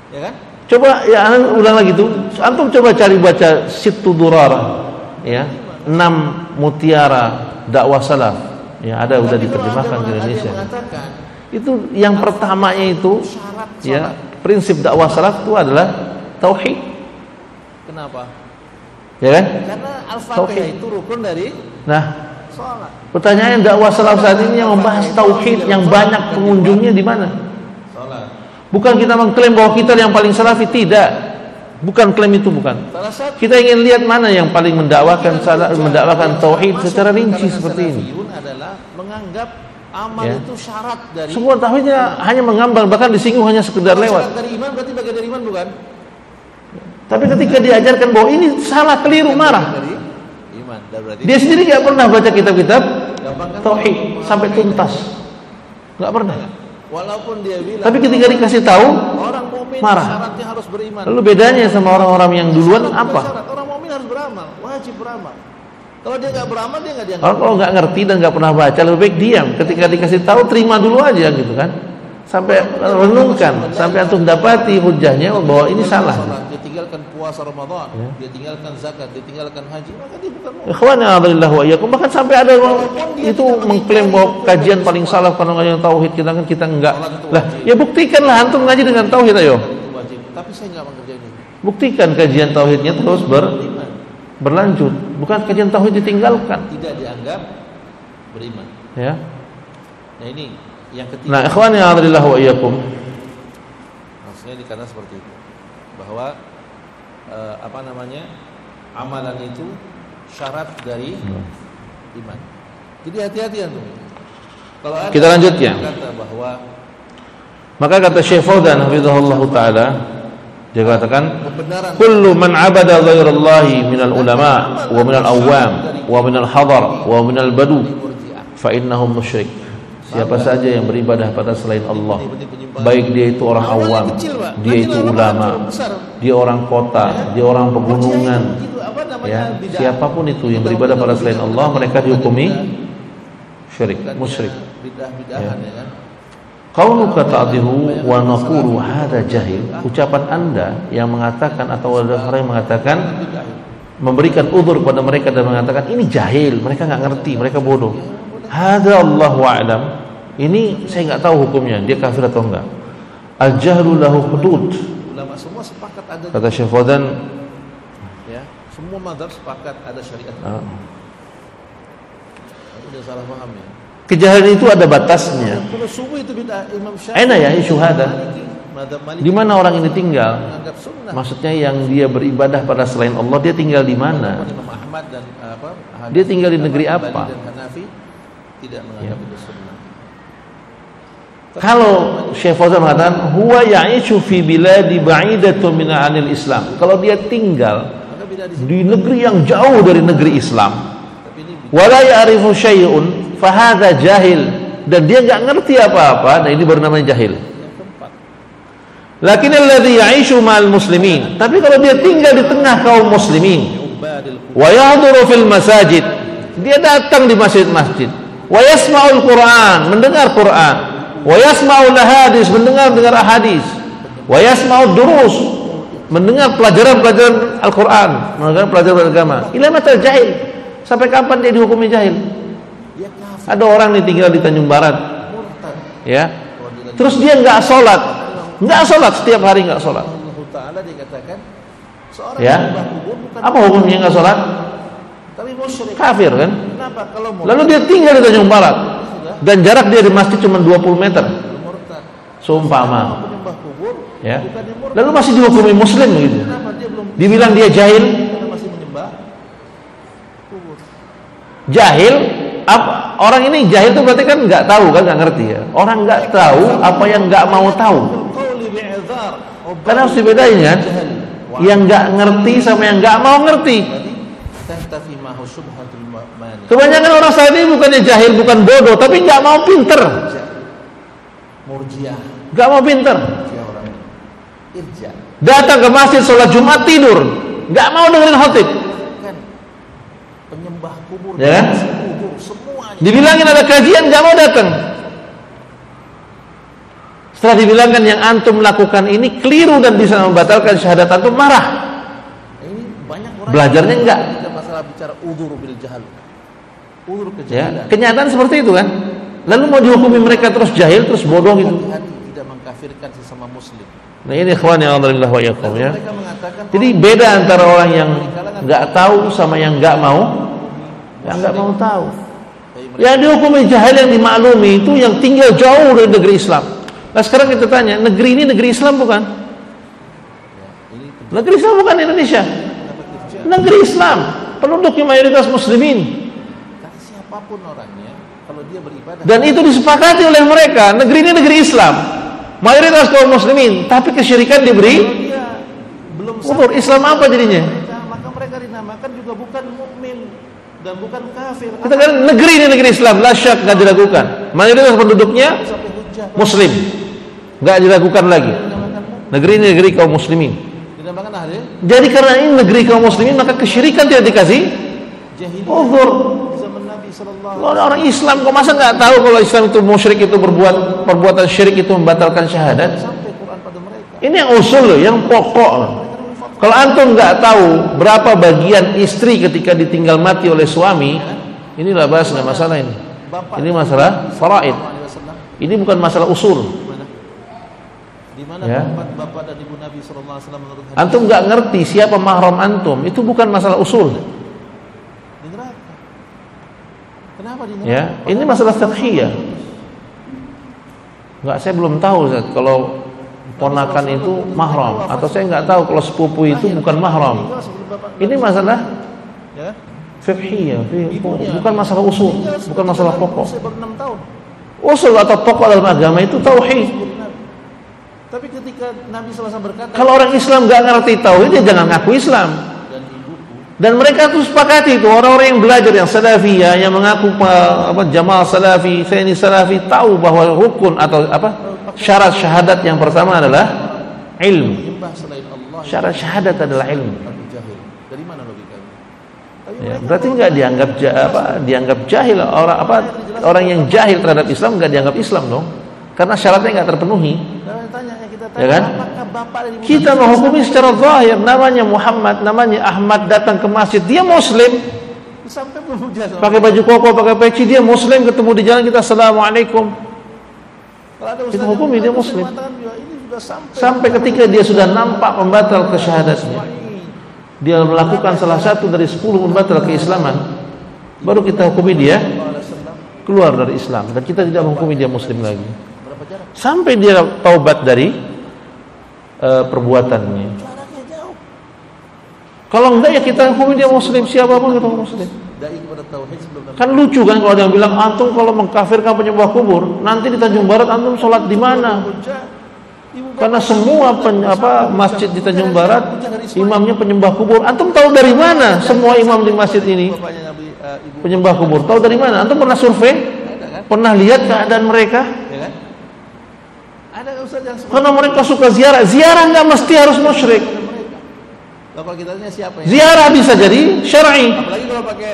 Ya kan? Coba ya antum ulang lagi tuh. Antum coba cari baca Sittu Durara. Ya. 6 mutiara dakwah salaf. Ya, ada udah Tapi kalau diterjemahkan ada ke Indonesia. yang mengatakan Itu yang pertamanya itu syarat ya, salat. prinsip dakwah salaf itu adalah tauhid. Kenapa? Ya kan? Karena Tauhid. Al-Fatihah itu rukun dari Nah, salat. pertanyaannya dakwah salaf saat ini yang membahas tauhid yang banyak pengunjungnya di mana? Salat. Bukan kita mengklaim bahwa kita yang paling salafi, tidak. Bukan klaim itu, bukan. Salah satu Kita ingin lihat mana yang paling mendakwakan tauhid secara rinci seperti ini. Salafiyun adalah menganggap amal Ya. itu syarat dari Semua tauhidnya hanya menggambar, bahkan disinggung hanya sekedar lewat. Syarat dari iman berarti bagian dari iman bukan? Tapi ketika diajarkan bahwa ini salah, keliru, marah. Dari iman. Dan berarti Dia sendiri nggak pernah baca kitab-kitab gampang kan? tauhid sampai tuntas, nggak pernah. Walaupun dia bilang Tapi ketika dikasih tahu, orang mukmin marah. syaratnya harus beriman. lalu bedanya sama orang-orang yang duluan Syarat bukan apa? syarat. Orang mukmin harus beramal, wajib beramal. Kalau dia nggak beramal dia nggak dianggap. Orang kalau nggak ngerti dan nggak pernah baca, lebih baik diam. Ketika dikasih tahu, terima dulu aja gitu kan. sampai renungkan, sampai antum dapati hujahnya bahwa ini salah. Dia tinggalkan puasa Ramadan, dia tinggalkan zakat, dia tinggalkan haji, maka dia bukan mukmin. Ikhwan a'adillahu wa iyyakum, bahkan sampai ada orang itu mengklaim bahwa kajian paling salah karena ngaji tauhid, kita enggak. Lah, ya buktikanlah antum ngaji dengan tauhid ayo. Tapi saya enggak mengerjain itu. Buktikan kajian tauhidnya terus berlanjut, bukan kajian tauhid ditinggalkan. Tidak dianggap beriman. Ya. Nah ini yang ketiga. Nah, ikhwan a'adillahu wa iyyakum. Maksudnya dikatakan seperti itu. Bahwa amalan itu syarat dari iman. Jadi hati-hati antum. Kalau ada kita lanjut ya. Kata bahwa maka kata Syekh Fauzan hafizahullah taala, dia katakan kullu man abada ghairallahi minal ulama wa minal awam wa minal hadar wa minal badu fa innahum musyrik. Siapa saja yang beribadah pada selain Allah, baik dia itu orang awam, dia itu ulama, dia orang kota, dia orang pegunungan, ya, siapapun itu yang beribadah pada selain Allah, mereka dihukumi syirik, musyrik. Ya. Qauluka ta'dihu wa naqulu hadza jahil. Ucapan Anda yang mengatakan atau ada orang yang mengatakan memberikan udzur pada mereka dan mengatakan ini jahil, mereka enggak ngerti, mereka bodoh. Hadza Allahu a'lam. Ini saya enggak tahu hukumnya, dia kafir atau enggak. Al-jahlu lahu hudud. Ulama semua sepakat ada. Kata Syekh Fauzan, ya, semua mazhab sepakat ada syariat. Udah salah paham ya. Kejahilan itu ada batasnya. Kalau subuh itu bid'ah Imam Syafi'i. Aina ya syuhada. Di mana orang ini tinggal? Maksudnya yang dia beribadah pada selain Allah, dia tinggal di mana? Imam Ahmad dan dia tinggal di negeri apa? Dan Hanafi tidak menganggap itu sunnah. Kalau Syekh Fauzan mengatakan huwa ya'ishu fi biladi ba'idatun min 'anil Islam. Kalau dia tinggal di negeri yang jauh dari negeri Islam, wala ya'rifu syai'un fa hadza jahil, dan dia enggak ngerti apa-apa, nah ini baru namanya jahil. Lakin alladhi ya'ishu ma'al muslimin, tapi kalau dia tinggal di tengah kaum muslimin, wa yahduru fil masajid, dia datang di masjid-masjid, wa yasma'ul Qur'an, mendengar Quran, wa yasma'ul hadis, mendengar hadis, wa yasma'ud durus, mendengar pelajaran-pelajaran Al-Qur'an, mendengar pelajaran agama. Ila matal jahil, sampai kapan dia dihukumi jahil? Ada orang nih tinggal di Tanjung Barat, ya, terus dia nggak sholat setiap hari, nggak sholat. Ya, apa hukumnya nggak sholat? Kafir kan? Lalu dia tinggal di Tanjung Barat dan jarak dia di masjid cuma 20 meter, seumpama, ya, lalu masih dihukumi muslim gitu, dibilang dia jahil. Jahil, apa? Orang ini jahil itu berarti kan nggak tahu kan, nggak ngerti ya. Orang nggak tahu apa yang nggak mau tahu. Karena harus dibedain kan, yang nggak ngerti sama yang nggak mau ngerti. Kebanyakan orang saat ini bukannya jahil, bukan bodoh, tapi nggak mau pinter. Nggak mau pinter. Datang ke masjid sholat Jumat tidur, nggak mau dengerin khotib. Penyembah kubur, ya kan? Dibilangin ada kajian nggak mau datang. Setelah dibilangkan yang antum lakukan ini keliru dan bisa membatalkan syahadat antum, marah. Ini banyak orang belajarnya enggak. Masalah bicara udzur bil jahal. Udzur Ya, kejahilan. kenyataan seperti itu kan. Lalu mau dihukumi mereka terus jahil, terus bodoh gitu. Hati-hati tidak mengkafirkan sesama muslim. Nah ini ikhwan yang alhamdulillah wa yakum ya. Jadi beda antara orang yang enggak tahu sama yang enggak mau. Yang enggak mau tahu. Yang dihukumi jahil, yang dimaklumi itu yang tinggal jauh dari negeri Islam. Nah sekarang kita tanya, negeri ini negeri Islam bukan? Negeri Islam bukan Indonesia. Negeri Islam, penduduknya mayoritas muslimin. Siapapun orangnya, kalau dia beribadah. Dan itu disepakati oleh mereka, negeri ini negeri Islam, mayoritas kaum muslimin, tapi kesyirikan diberi udzur. Islam apa jadinya? Maka mereka dinamakan juga bukan mukmin dan bukan kafir. Kita kan negeri ini negeri Islam, la syak, nggak diragukan. Mayoritas penduduknya muslim, nggak diragukan lagi. Negeri ini negeri kaum muslimin. Jadi karena ini negeri kaum muslimin, maka kesyirikan tidak dikasih udzur. sallallahu Kalau orang Islam kok masa nggak tahu kalau Islam itu musyrik itu berbuat perbuatan syirik itu membatalkan syahadat? sampai Quran pada mereka. Ini yang usul loh, yang pokok loh. Kalau antum nggak tahu berapa bagian istri ketika ditinggal mati oleh suami, inilah bahas nggak masalah ini. Ini masalah faraid. Ini bukan masalah usul. Di mana Ya. bapak dan ibu Nabi sallallahu alaihi wasallam menurut hadis Antum nggak ngerti siapa mahram antum, itu bukan masalah usul. di neraka. Kenapa di neraka? Ya, ini masalah fiqhiyah. Nggak, saya belum tahu Ustaz, kalau ponakan itu mahram, atau saya nggak tahu kalau sepupu itu bukan mahram. Ini masalah Ya. fiqhiyah, bukan masalah usul, bukan masalah pokok. Usia baru 6 tahun. Usul atau pokok dalam agama itu tauhid. Tapi ketika Nabi SAW berkata, Kalau orang Islam nggak ngerti tauhid, dia jangan ngaku Islam. dan ibuku, Dan mereka tuh sepakati itu, orang-orang yang belajar yang salafiyah, yang mengaku jamaah salafi, saya ini salafi, tahu bahwa rukun atau syarat syahadat yang pertama adalah ilmu. menyembah selain Allah, Syarat syahadat adalah ilmu. Abu Jahil. Dari mana logikanya? Tapi Ya, mereka berarti nggak dianggap jahil orang yang jahil terhadap Islam nggak dianggap Islam dong, karena syaratnya nggak terpenuhi. kita Ya kan? apakah bapak dan ibu Kita Nabi menghukumi secara zahir, namanya Muhammad, namanya Ahmad, datang ke masjid, dia muslim, sampai memuja sama pakai baju koko, pakai peci, dia muslim, ketemu di jalan kita assalamualaikum. kalau ada Kita ustaz hukumi yang dia muslim. mengatakan, ya, ini sudah Sampai ketika dia sudah nampak pembatal kesyahadatnya, dia melakukan salah satu dari 10 pembatal keislaman, baru kita hukumi dia keluar dari Islam, dan kita tidak menghukumi dia muslim lagi berapa jarak? sampai dia taubat dari perbuatannya. Jaraknya jauh. Kalau enggak ya kita hukumi dia muslim, siapapun kita muslim. Dai kepada tauhid sebelum Nabi. Kan lucu kan kalau ada yang bilang antum kalau mengkafirkan penyembah kubur, nanti di Tanjung Barat antum sholat di mana? Karena semua masjid di Tanjung Barat imamnya penyembah kubur. Antum tahu dari mana semua imam di masjid ini Bapaknya Nabi, ibu, penyembah kubur? Tahu dari mana? Antum pernah survei? ada kan? Pernah lihat keadaan mereka? Ya kan? Ada kan ustaz yang seperti Karena mereka suka ziarah. Ziarah nggak mesti harus musyrik. mereka. Lah kalau kita tanya siapa ya? Ziarah bisa jadi syar'i. Apalagi kalau pakai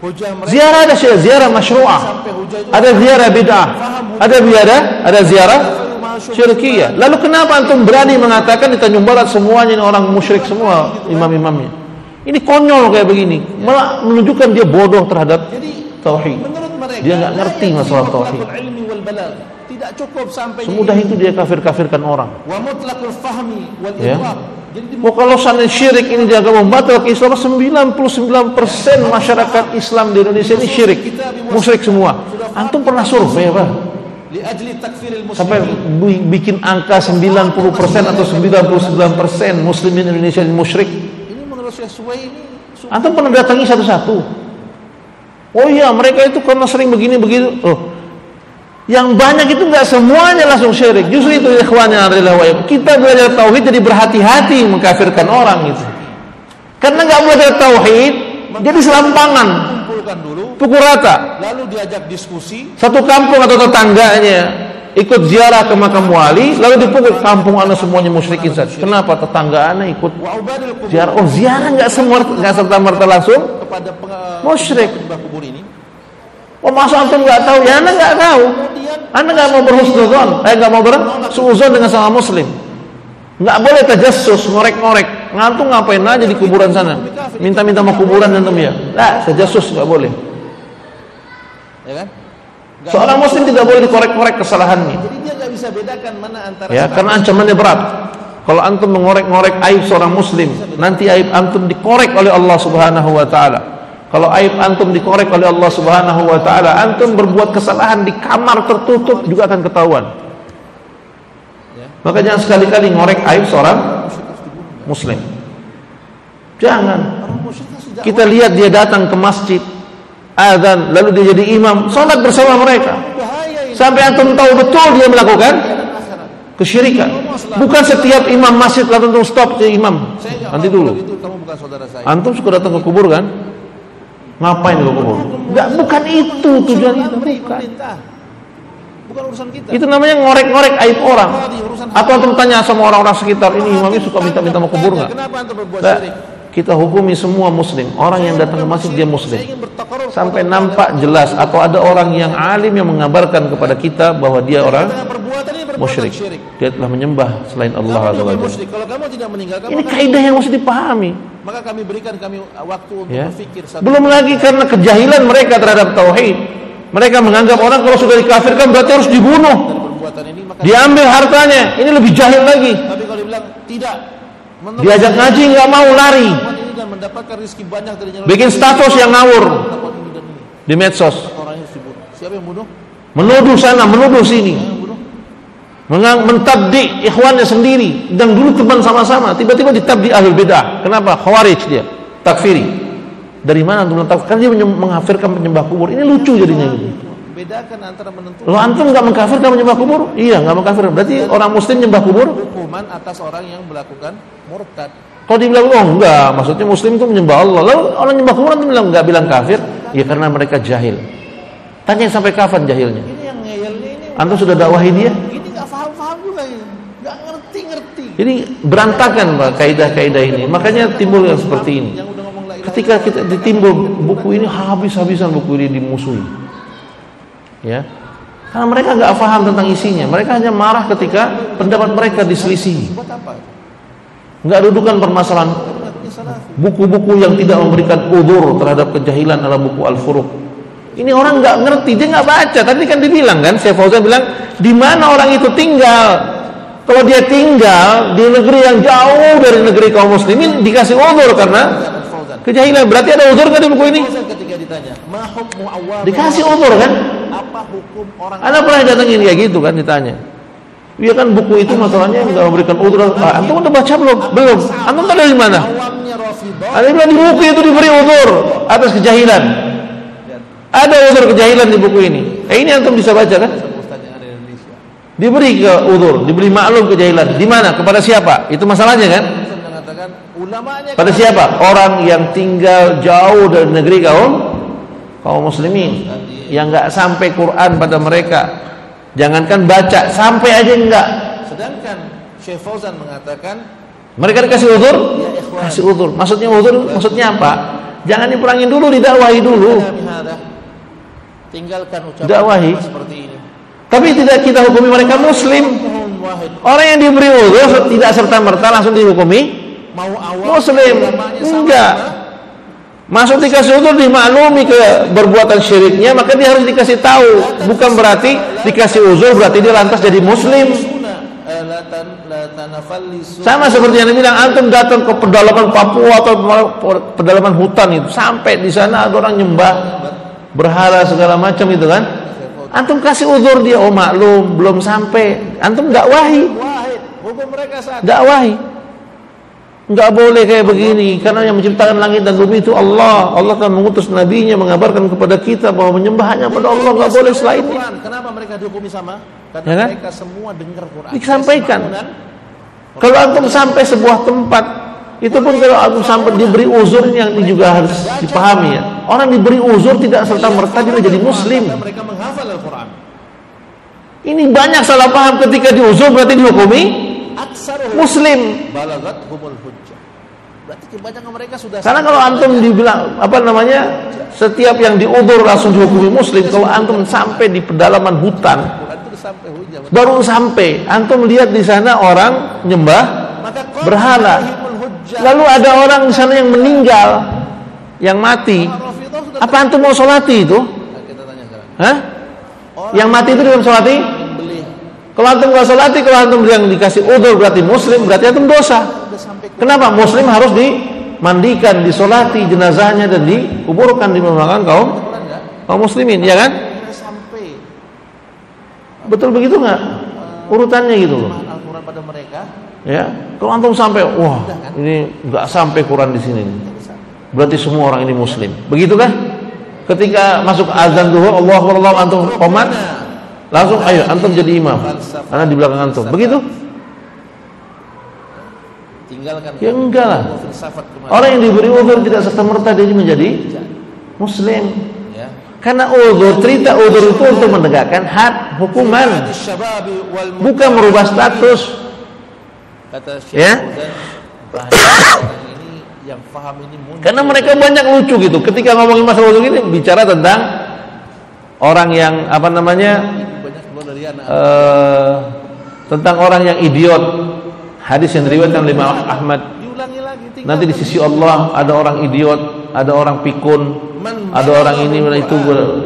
hujah mereka Ziarah ada ziarah masyru'ah. sampai hujah itu Ada ziarah bid'ah. Ada ziarah syirkiyah. Lalu kenapa antum berani mengatakan di Tanjung Barat semuanya ini orang musyrik semua imam-imamnya? Ini konyol kayak begini. Malah menunjukkan dia bodoh terhadap jadi tauhid. menurut mereka Dia nggak ngerti masalah tauhid. ilmi wal balagh. Tidak cukup sampai Semudah itu dia kafir-kafirkan orang. wa mutlaqul fahmi wal Ya. idrak. Jadi Oh, kalau sana syirik ini dia agama membatal keislaman, 99% masyarakat Islam di Indonesia ini syirik, musyrik semua. Antum pernah survei apa? li ajli takfiril Sampai muslimin. bikin angka 90% atau 99% muslimin Indonesia ini musyrik. Ini menurut Syekh Suwaini Antum pernah datangi satu-satu? Oh iya, mereka itu karena sering begini begitu. Oh, yang banyak itu nggak semuanya langsung syirik. Justru itu ikhwannya adalah kita belajar tauhid jadi berhati-hati mengkafirkan orang itu. Karena nggak belajar tauhid, jadi selampangan, kumpulkan dulu, pukul rata. lalu diajak diskusi. Satu kampung atau tetangganya ikut ziarah ke makam wali, lalu dipukul, kampung anda semuanya musyrikin. Kenapa tetangga anda ikut Wa ubadil kubur ziarah? Oh, ziarah nggak serta merta langsung kepada musyrik. penyembah kubur ini. Oh, masa antum nggak tahu? Ya anda nggak tahu. Anda nggak mau berhusnuzon, nggak mau bersuuzon dengan sama muslim. Nggak boleh tajassus, ngorek-ngorek. Ngantung ngapain aja di kuburan sana? Minta-minta mau kuburan antum ya? Nah, tajassus nggak boleh. Ya kan? Seorang muslim tidak boleh dikorek-korek kesalahannya. Jadi dia nggak bisa bedakan mana antara Ya, karena ancamannya berat. Kalau antum mengorek-ngorek aib seorang muslim, nanti aib antum dikorek oleh Allah Subhanahu wa taala. Kalau aib antum dikorek oleh Allah Subhanahu wa taala, antum berbuat kesalahan di kamar tertutup juga akan ketahuan. Maka jangan sekali-kali ngorek aib seorang muslim. Jangan. Kita lihat dia datang ke masjid, azan, lalu dia jadi imam, salat bersama mereka. Sampai antum tahu betul dia melakukan kesyirikan. Bukan setiap imam masjid lalu antum stop jadi imam. Nanti dulu. Kamu bukan saudara saya. Antum suka datang ke kubur kan? Ngapain ke kubur? Enggak, bukan itu tujuan itu, bukan. Bukan urusan kita. Itu namanya ngorek-ngorek aib orang. Atau antum tanya sama orang-orang sekitar, ini imamnya suka minta-minta mau kubur enggak? Kenapa antum berbuat Nah, syirik? kita hukumi semua muslim. Orang yang datang ke masjid dia muslim. Saya ingin bertakwa sampai nampak jelas atau ada orang yang alim yang mengabarkan kepada kita bahwa dia orang musyrik. Dia telah menyembah selain Allah Azza wa Jalla. Kalau kamu tidak meninggalkan, ini kaidah yang mesti dipahami. Maka kami berikan waktu untuk berpikir. Belum lagi karena kejahilan mereka terhadap tauhid. Mereka menganggap orang kalau sudah dikafirkan berarti harus dibunuh, diambil hartanya. Ini lebih jahil lagi. Tapi kalau dibilang tidak, diajak ngaji nggak mau, lari, dan mendapatkan rezeki banyak dari bikin status yang ngawur di medsos. Siapa yang bunuh? Menuduh sana, menuduh sini, mentabdi ikhwannya sendiri, dan dulu teman sama-sama, tiba-tiba ditabdi ahlul bidah. Kenapa? Khawarij dia, takfiri. Dari mana untuk menetapkan? Kan dia mengkafirkan penyembah kubur. Ini lucu jadinya gitu. Bedakan antara menentukan. Lo antum nggak mengkafirkan penyembah kubur? Iya, nggak mengkafirkan. Berarti orang muslim nyembah kubur? Hukuman atas orang yang melakukan murtad. Kalau dibilang oh enggak, maksudnya muslim itu menyembah Allah. Lalu orang nyembah kubur antum nggak bilang kafir? Ya karena mereka jahil. Tanya sampai kapan jahilnya? Ini yang ngeyelnya ini. Antum sudah dakwahi dia? Ini nggak paham juga ini. Nggak ngerti. Ini berantakan Pak kaidah-kaidah ini. Makanya timbul yang seperti ini. Ketika kita ditimbul buku ini habis-habisan buku ini dimusuhi. Ya, karena mereka nggak paham tentang isinya. Mereka hanya marah ketika pendapat mereka diselisih. Nggak dudukan permasalahan. Buku-buku yang tidak memberikan udzur terhadap kejahilan adalah buku Al-Furuq. Ini orang nggak ngerti, dia nggak baca. Tadi kan dibilang kan, Syekh Fauzan bilang di mana orang itu tinggal. Kalau dia tinggal di negeri yang jauh dari negeri kaum muslimin, dikasih udzur karena kejahilan. Berarti ada udzur kan di buku ini? Ketika ditanya, dikasih udzur kan? Apa hukum orang? Anda pernah datangin kayak gitu kan ditanya? Iya kan buku itu masalahnya nggak memberikan udzur. Antum udah baca belum? Belum. Antum tahu dari mana? Ada bilang di buku itu diberi udzur atas kejahilan. Ada udzur kejahilan di buku ini. Ini antum bisa baca kan? Diberi ke udzur, diberi maklum kejahilan. Di mana? Kepada siapa? Itu masalahnya kan? Pada siapa? Orang yang tinggal jauh dari negeri kaum muslimin, yang nggak sampai Quran pada mereka. Jangankan baca, sampai aja enggak. Sedangkan Syekh Fauzan mengatakan mereka dikasih udzur, kasih udzur. Maksudnya udzur, maksudnya apa? Jangan dipulangin dulu, didakwahi dulu. Tinggalkan ucapan dakwahi seperti ini. Tapi tidak kita hukumi mereka muslim. Orang yang diberi udzur tidak serta-merta langsung dihukumi muslim. Enggak. Masuk dikasih udzur, dimaklumi ke berbuatan syiriknya, maka dia harus dikasih tahu. Bukan berarti dikasih udzur berarti dia lantas jadi muslim. Sama seperti yang dibilang, antum datang ke pedalaman Papua atau pedalaman hutan itu, sampai di sana ada orang nyembah berhala segala macam itu kan. Antum kasih udzur dia, oh maklum belum sampai. Antum dakwahi. Dakwahi. Enggak boleh kayak begini, karena yang menciptakan langit dan bumi itu Allah. Allah akan mengutus nabinya mengabarkan kepada kita bahwa menyembah hanya pada Allah, enggak boleh selainnya. Kenapa mereka dihukumi sama? Karena ya kan? Mereka semua dengar Quran. Disampaikan. Kalau antum sampai sebuah tempat, itu pun kalau antum sampai diberi uzur yang ini juga harus dipahami ya. Orang diberi uzur tidak serta merta dia jadi muslim. Mereka menghafal Al-Quran. Ini banyak salah paham ketika diuzur berarti dihukumi muslim. Berarti kebanyakan mereka sudah. Karena kalau antum dibilang apa namanya, setiap yang diudzur langsung dihukumi muslim. Kalau antum sampai di pedalaman hutan, baru sampai antum lihat di sana orang nyembah berhala, lalu ada orang di sana yang meninggal, yang mati. Apa antum mau sholati itu? Hah? Yang mati itu dengan sholati? Kalau antum nggak sholati, kalau antum yang dikasih udzur berarti muslim, berarti antum dosa. Kenapa? Muslim harus dimandikan, disolati jenazahnya dan dikuburkan di pemakaman kaum muslimin, ya kan? Betul begitu nggak? Urutannya gitu loh. Ya, kalau antum sampai, wah ini nggak sampai Quran di sini, berarti semua orang ini muslim. Begitu kan? Ketika masuk azan zuhur, Allahu Akbar, Allah antum qomat, langsung ayo antum jadi imam, karena di belakang antum. Begitu? Ya enggak lah. Orang yang diberi udzur tidak serta-merta dia menjadi muslim. Karena udzur, cerita udzur itu untuk menegakkan had hukuman, bukan merubah status. Kata Syekh Ya. ini yang paham ini muncul. Karena mereka banyak lucu gitu. Ketika ngomongin masalah lucu ini bicara tentang orang yang apa namanya? Banyak keluar dari anak. Tentang orang yang idiot. Hadis yang diriwayatkan oleh Imam Ahmad. Diulangi lagi. Nanti di sisi Allah ada orang idiot, ada orang pikun, ada orang ini itu.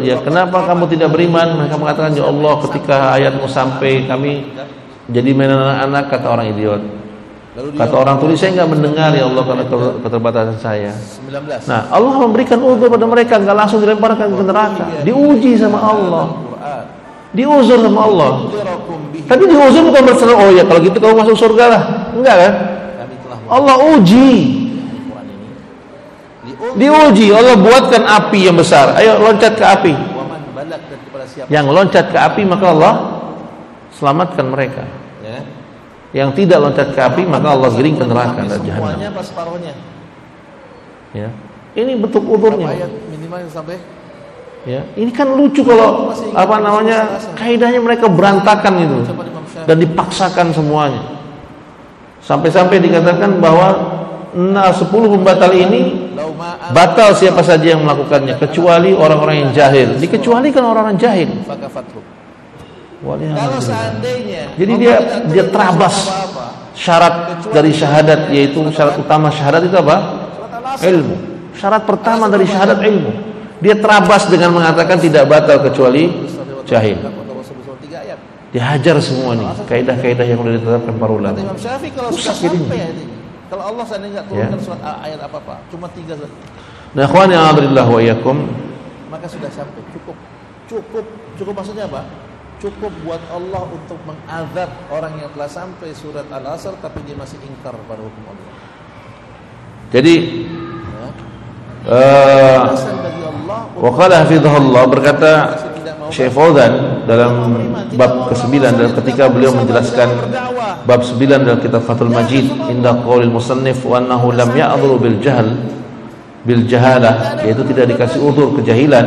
Ya kenapa kamu tidak beriman? Mereka mengatakan, ya Allah, ketika ayatmu sampai kami jadi mainan anak-anak, kata orang idiot. Kata orang tuli, saya nggak mendengar ya Allah karena keterbatasan saya. 19. Nah, Allah memberikan uzur pada mereka, nggak langsung dilemparkan ke neraka. Diuji sama Allah, diuzur sama Allah. Tapi diuzur bukan berarti oh ya kalau gitu kamu masuk surga lah, enggak kan? Allah uji, diuji. Allah buatkan api yang besar. Ayo loncat ke api. Yang loncat ke api maka Allah selamatkan mereka. Yang tidak loncat ke api maka Allah giring ke neraka dan jahanam. Ya, ini bentuk uzurnya. Ya, ini kan lucu kalau apa namanya kaidahnya mereka berantakan itu dan dipaksakan semuanya. Sampai-sampai dikatakan bahwa 10 pembatal ini batal siapa saja yang melakukannya kecuali orang-orang yang jahil. Dikecualikan orang-orang jahil. Kalau seandainya jadi dia terabas syarat dari syahadat, yaitu syarat utama syahadat itu apa? Ilmu. Syarat pertama dari syahadat ilmu. Dia terabas dengan mengatakan tidak batal kecuali jahil. Dihajar semua nih kaidah-kaidah yang sudah ditetapkan para ulama. Imam Syafi'i kalau sudah sampai kalau Allah seandainya enggak turunkan surat ayat apa-apa, cuma 3 saja. Nah, ikhwan yang alhamdulillah wa iyyakum, maka sudah sampai, cukup maksudnya apa? Cukup buat Allah untuk mengazab orang yang telah sampai surat Al-Asr tapi dia masih ingkar pada hukum Allah. Jadi wa qala hafizahullah, berkata Syekh Fauzan dalam bab ke-9 dan ketika beliau menjelaskan bab 9 dalam kitab Fathul Majid inda qaulil musannif wa annahu lam ya'dhuru bil jahalah, yaitu tidak dikasih udzur kejahilan.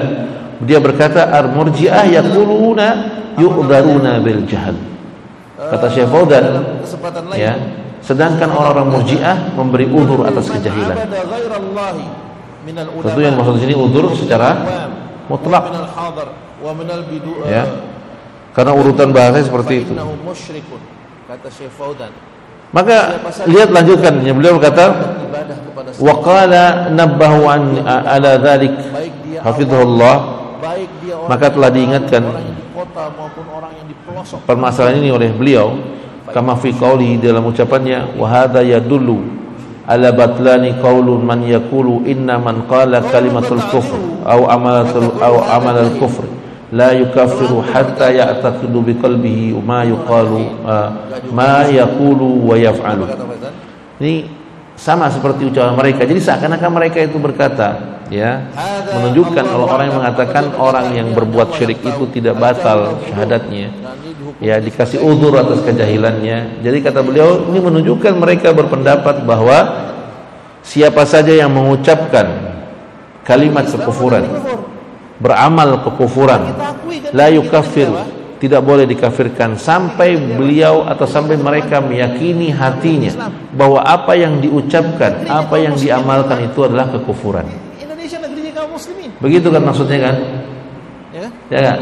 Dia berkata al-murji'ah yaquluna yu'dharuna bil jahal. Kata Syekh Fauzan, ya, sedangkan orang-orang murji'ah memberi udzur atas kejahilan. Tentu yang maksud sini udzur secara mutlak. Ya. Karena urutan bahasa seperti itu. Maka lihat lanjutkan, beliau berkata wa qala nabbahu an ala dzalik hafizahullah, maka telah diingatkan permasalahan ini oleh beliau kama fi qauli, dalam ucapannya wa hadza yadullu ala batlani qaulun man yaqulu inna man qala kalimatul kufr au amalal kufr la yukaffiru hatta ya'taqidu biqalbihi ma yuqalu ma yaqulu wa yaf'alu. Ini sama seperti ucapan mereka. Jadi seakan-akan mereka itu berkata, ya, menunjukkan kalau orang yang mengatakan orang yang berbuat syirik itu tidak batal syahadatnya, ya, dikasih uzur atas kejahilannya. Jadi kata beliau, ini menunjukkan mereka berpendapat bahwa siapa saja yang mengucapkan kalimat kekufuran, beramal kekufuran, la yukaffiru, tidak boleh dikafirkan sampai beliau atau sampai mereka meyakini hatinya bahwa apa yang diucapkan, apa yang diamalkan itu adalah kekufuran. Indonesia negerinya kaum muslimin. Begitu kan maksudnya kan? Ya kan?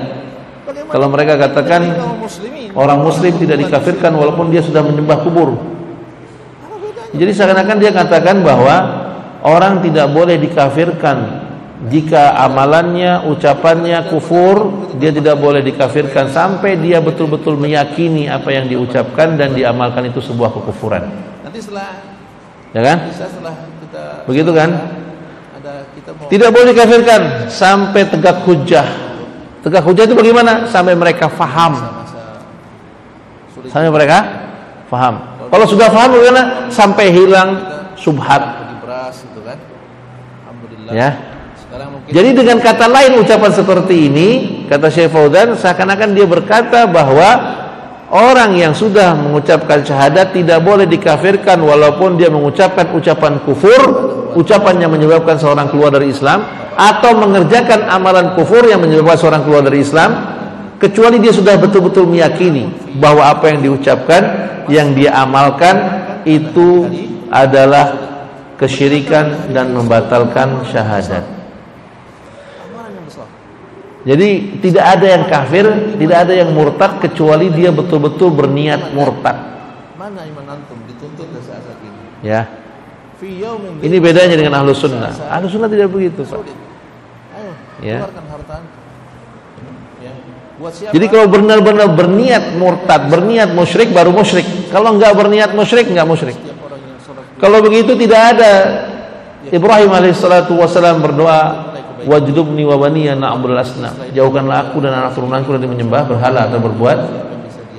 Kalau mereka katakan orang muslim tidak dikafirkan walaupun dia sudah menyembah kubur. Jadi seakan-akan dia katakan bahwa orang tidak boleh dikafirkan jika amalannya, ucapannya kufur. Dia tidak boleh dikafirkan sampai dia betul-betul meyakini apa yang diucapkan dan diamalkan itu sebuah kekufuran. Nanti setelah, ya kan? Setelah kita, begitu kan? Kita mau tidak boleh dikafirkan sampai tegak hujjah. Tegak hujjah itu bagaimana? Sampai mereka faham. Sampai mereka faham. Kalau sudah faham bagaimana? Sampai hilang subhat. Ya. Jadi dengan kata lain ucapan seperti ini, kata Syekh Fauzan, seakan-akan dia berkata bahwa orang yang sudah mengucapkan syahadat tidak boleh dikafirkan walaupun dia mengucapkan ucapan kufur, ucapan yang menyebabkan seorang keluar dari Islam, atau mengerjakan amalan kufur yang menyebabkan seorang keluar dari Islam, kecuali dia sudah betul-betul meyakini bahwa apa yang diucapkan, yang dia amalkan itu adalah kesyirikan dan membatalkan syahadat. Jadi tidak ada yang kafir, tidak ada yang murtad kecuali dia betul-betul berniat murtad. Mana iman antum dituntut saat ini? Ya. Ini bedanya dengan ahlu sunnah. Ahlu sunnah tidak begitu, Pak. Ayo, Ya. keluarkan harta antum. Ya. Buat siapa? Jadi kalau benar-benar berniat murtad, berniat musyrik baru musyrik. Kalau enggak berniat musyrik, enggak musyrik. Setiap orang yang sholat Kalau begitu tidak ada. Ibrahim alaihissalatu wassalam berdoa, wajdubni wa baniya na'budul asnam. Jauhkanlah aku dan anak turunanku dari menyembah berhala atau berbuat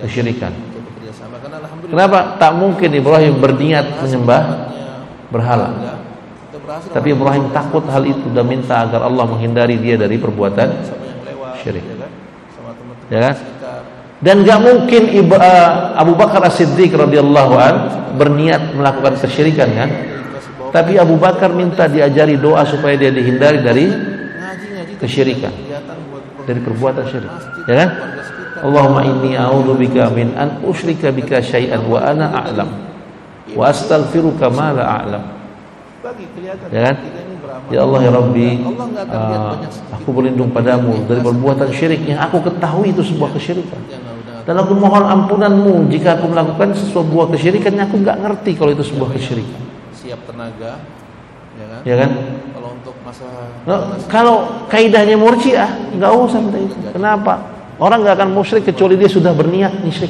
kesyirikan. bekerjasama. Karena alhamdulillah Kenapa? Tak mungkin Ibrahim berniat menyembah berhala. kita berhasil Tapi Ibrahim takut hal itu dan minta agar Allah menghindari dia dari perbuatan sama yang lewat, syirik. ya kan? Sama teman-teman Ya kan? sekitar. Dan gak mungkin Abu Bakar As-Siddiq radhiyallahu an berniat melakukan kesyirikan kan? Tapi Abu Bakar minta diajari doa supaya dia dihindari dari Ngaji kesyirikan, kegiatan buat dari perbuatan syirik. masjid, Ya kan? keluarga sekitar. Allahumma inni a'udzubika min an usyrika bika syai'an wa ana a'lam wa astaghfiruka ma la a'lam. Bagi kelihatan Ya kan? kita ini beramal. Ya Allah ya Rabbi, Allah nggak akan lihat banyak sedikit. aku berlindung padamu dari perbuatan syirik yang aku ketahui itu sebuah kesyirikan. Udah Dan aku mohon ampunanmu jika aku melakukan sebuah kesyirikan yang aku nggak ngerti kalau itu sebuah kesyirikan. siap tenaga, ya kan? Ya kan? Kalau untuk masalah Kalau kaidahnya Murji'ah nggak usah minta itu. Kenapa? Orang nggak akan musyrik kecuali dia sudah berniat musyrik.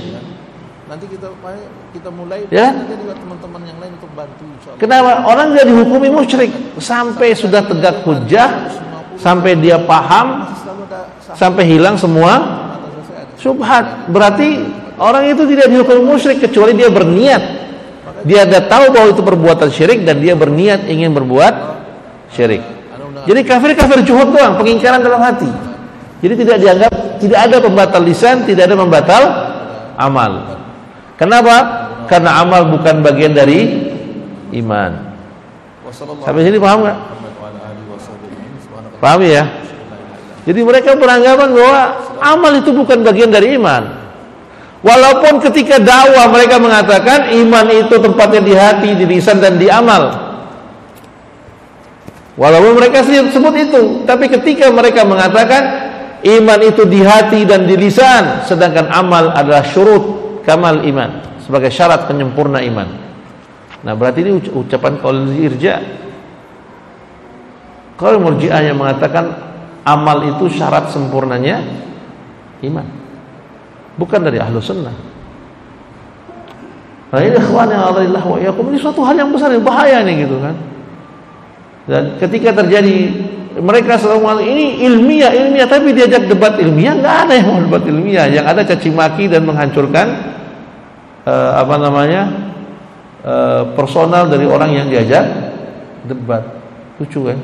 nanti kita mulai Ya. nanti juga teman-teman yang lain untuk bantu insyaallah. Kenapa? Orang nggak dihukumi musyrik sampai sudah tegak hujjah, sampai dia paham, Selalu ada sampai hilang semua atau selesai ada. syubhat. Berarti orang itu tidak dihukumi musyrik kecuali dia berniat. Dia ada tahu bahwa itu perbuatan syirik dan dia berniat ingin berbuat syirik. Jadi kafir juhud doang, pengingkaran dalam hati. Jadi tidak dianggap, tidak ada pembatal lisan, tidak ada pembatal amal. Kenapa? Karena amal bukan bagian dari iman. Sampai sini paham nggak? Paham ya? Jadi mereka beranggapan bahwa amal itu bukan bagian dari iman. Walaupun ketika dakwah mereka mengatakan iman itu tempatnya di hati, di lisan dan di amal. Walaupun mereka sebut itu, tapi ketika mereka mengatakan iman itu di hati dan di lisan, sedangkan amal adalah syurut kamal iman, sebagai syarat penyempurna iman. Nah, berarti ini ucapan qaul irja. Qaul murji'ah yang mengatakan amal itu syarat sempurnanya iman. Bukan dari ahlu sunnah. Nah ini ikhwan yang Allah wa iyyakum, ini suatu hal yang besar, bahaya nih gitu kan. Dan ketika terjadi mereka selalu mengatakan ini ilmiah, tapi diajak debat ilmiah, nggak ada yang mau debat ilmiah, yang ada caci maki dan menghancurkan personal dari orang yang diajak debat. Lucu kan?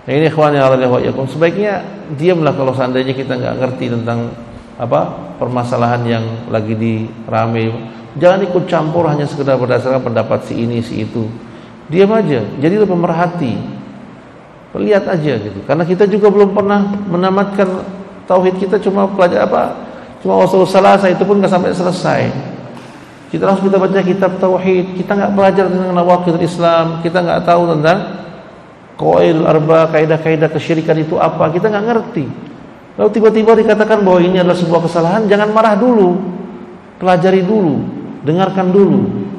Nah ini ikhwan yang Allah wa iyyakum, sebaiknya diamlah kalau seandainya kita nggak ngerti tentang permasalahan yang lagi dirame. Jangan ikut campur hanya sekedar berdasarkan pendapat si ini si itu. Diam aja, jadilah pemerhati. Lihat aja gitu. Karena kita juga belum pernah menamatkan tauhid kita, cuma belajar cuma usul salasa, itu pun nggak sampai selesai. Kita harus baca kitab tauhid. Kita nggak belajar tentang nawaqidul Islam, kita nggak tahu tentang qawaidul arba, kaidah-kaidah kesyirikan itu apa, kita nggak ngerti. Lalu tiba-tiba dikatakan bahwa ini adalah sebuah kesalahan, jangan marah dulu. Pelajari dulu, dengarkan dulu.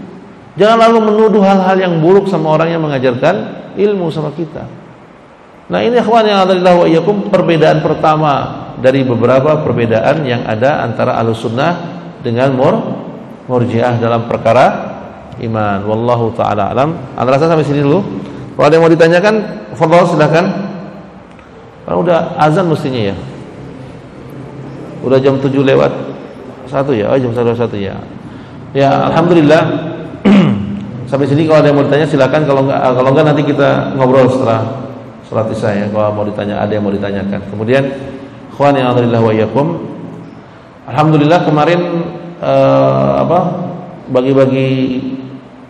Jangan lalu menuduh hal-hal yang buruk sama orang yang mengajarkan ilmu sama kita. Nah ini ikhwan yang Allah wa iyyakum, perbedaan pertama dari beberapa perbedaan yang ada antara Ahlussunnah dengan Murji'ah dalam perkara iman. Wallahu taala alam. Anda rasa sampai sini dulu. Kalau ada yang mau ditanyakan, fadhal silakan. Kalau udah azan mestinya ya. Udah jam 7 lewat 1 ya. Oh, jam 1 ya. Ya, alhamdulillah. Sampai sini kalau ada yang mau ditanya silakan, kalau enggak nanti kita ngobrol setelah salat Isya ya. Kalau mau ditanya, ada yang mau ditanyakan. Kemudian ikhwan yang alhamdulillah wa iyyakum. Alhamdulillah kemarin bagi-bagi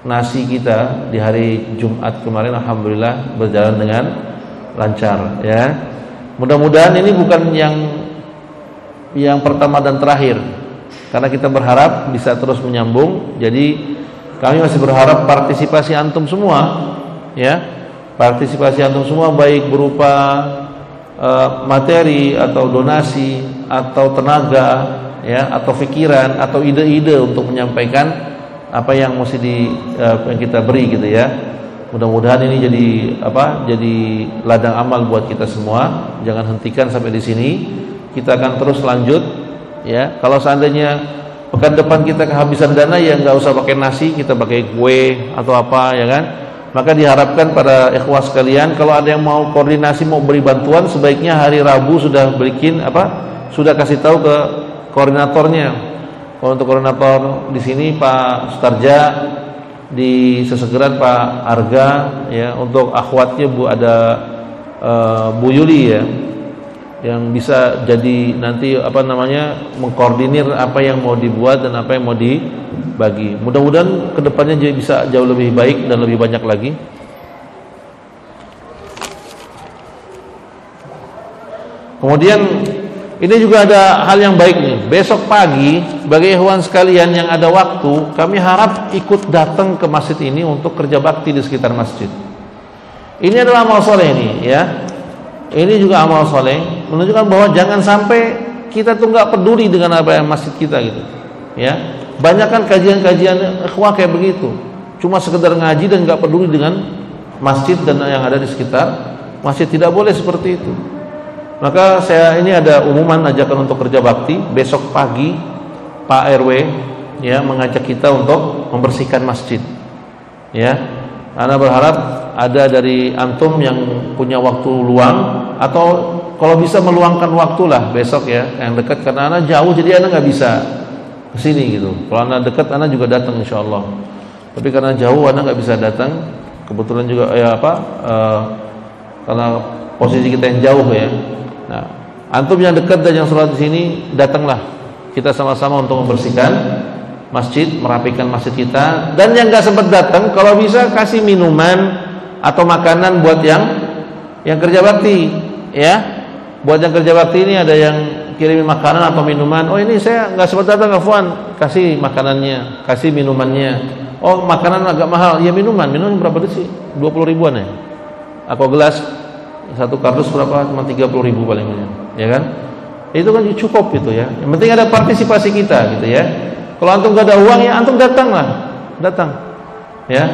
nasi kita di hari Jumat kemarin alhamdulillah berjalan dengan lancar ya. Mudah-mudahan ini bukan yang pertama dan terakhir, karena kita berharap bisa terus menyambung. Jadi Kami masih berharap partisipasi antum semua, ya, partisipasi antum semua baik berupa materi atau donasi atau tenaga, ya, atau pikiran atau ide-ide untuk menyampaikan apa yang mesti yang kita beri gitu ya. Mudah-mudahan ini jadi ladang amal buat kita semua. Jangan hentikan sampai di sini. Kita akan terus lanjut, ya. Kalau seandainya pekan depan kita kehabisan dana, ya nggak usah pakai nasi, kita pakai kue atau apa, ya kan. Maka diharapkan pada ikhwah sekalian, kalau ada yang mau koordinasi, mau beri bantuan, sebaiknya hari Rabu sudah sudah kasih tahu ke koordinatornya. Kalau untuk koordinator di sini Pak Sutarja, di Sesegeran Pak Arga, ya. Untuk akhwatnya ada Bu Yuli, ya, yang bisa jadi nanti mengkoordinir apa yang mau dibuat dan apa yang mau dibagi. Mudah-mudahan kedepannya bisa jauh lebih baik dan lebih banyak lagi. Kemudian ini juga ada hal yang baik nih. Besok pagi bagi ikhwan sekalian yang ada waktu, kami harap ikut datang ke masjid ini untuk kerja bakti di sekitar masjid. Ini adalah amal soleh ini, ya. Ini juga amal soleh, menunjukkan bahwa jangan sampai kita tuh nggak peduli dengan apa yang masjid kita gitu, ya. Banyak kan kajian-kajian ikhwah kayak begitu, cuma sekedar ngaji dan nggak peduli dengan masjid dan yang ada di sekitar masjid. Tidak boleh seperti itu. Maka ini ada umuman ajakan untuk kerja bakti. Besok pagi Pak RW, ya, mengajak kita untuk membersihkan masjid, ya. Ana berharap ada dari antum yang punya waktu luang, atau kalau bisa meluangkan waktulah besok, ya, yang dekat, karena ana jauh jadi ana nggak bisa kesini gitu. Kalau ana dekat ana juga datang insyaallah, tapi karena jauh ana nggak bisa datang. Kebetulan juga karena posisi kita yang jauh, ya. Nah, antum yang dekat dan yang sholat di sini, datanglah kita sama-sama untuk membersihkan masjid, merapikan masjid kita. Dan yang nggak sempat datang, kalau bisa kasih minuman atau makanan buat yang kerja bakti, ya. Buat yang kerja bakti ini ada yang kirim makanan atau minuman. Oh, ini saya nggak sempat datang, Afwan, kasih makanannya, kasih minumannya. Oh, makanan agak mahal, ya minuman berapa sih? 20 ribuan, ya. Aqua gelas satu kardus berapa? Cuma 30 ribu paling banyak, ya kan? Itu kan cukup gitu, ya. Yang penting ada partisipasi kita gitu, ya. Kalau antum gak ada uang, ya antum datang, ya.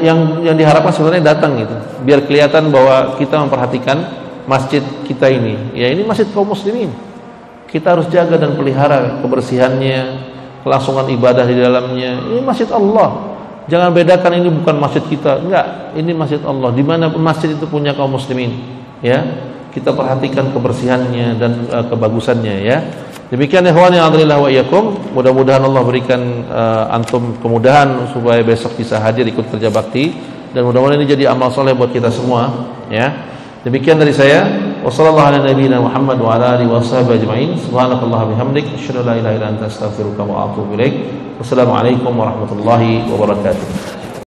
Yang diharapkan sebenarnya datang gitu, biar kelihatan bahwa kita memperhatikan masjid kita ini. Ya, ini masjid kaum muslimin. Kita harus jaga dan pelihara kebersihannya, kelangsungan ibadah di dalamnya. Ini masjid Allah. Jangan bedakan ini bukan masjid kita. Enggak, ini masjid Allah. Di mana masjid itu punya kaum muslimin, ya. Kita perhatikan kebersihannya dan kebagusannya, ya. Demikian ikhwani alhamdulillah wa iyyakum. Mudah-mudahan Allah berikan antum kemudahan supaya besok bisa hadir ikut kerja bakti, dan mudah-mudahan ini jadi amal soleh buat kita semua, ya. Demikian dari saya. Wassallallahu ala nabiyyina Muhammad wa ala alihi washabihi ajmain. Subhanakallah bihamdik, asyhadu an la ilaha illa anta astaghfiruka wa atubu ilaik. Wassalamualaikum warahmatullahi wabarakatuh.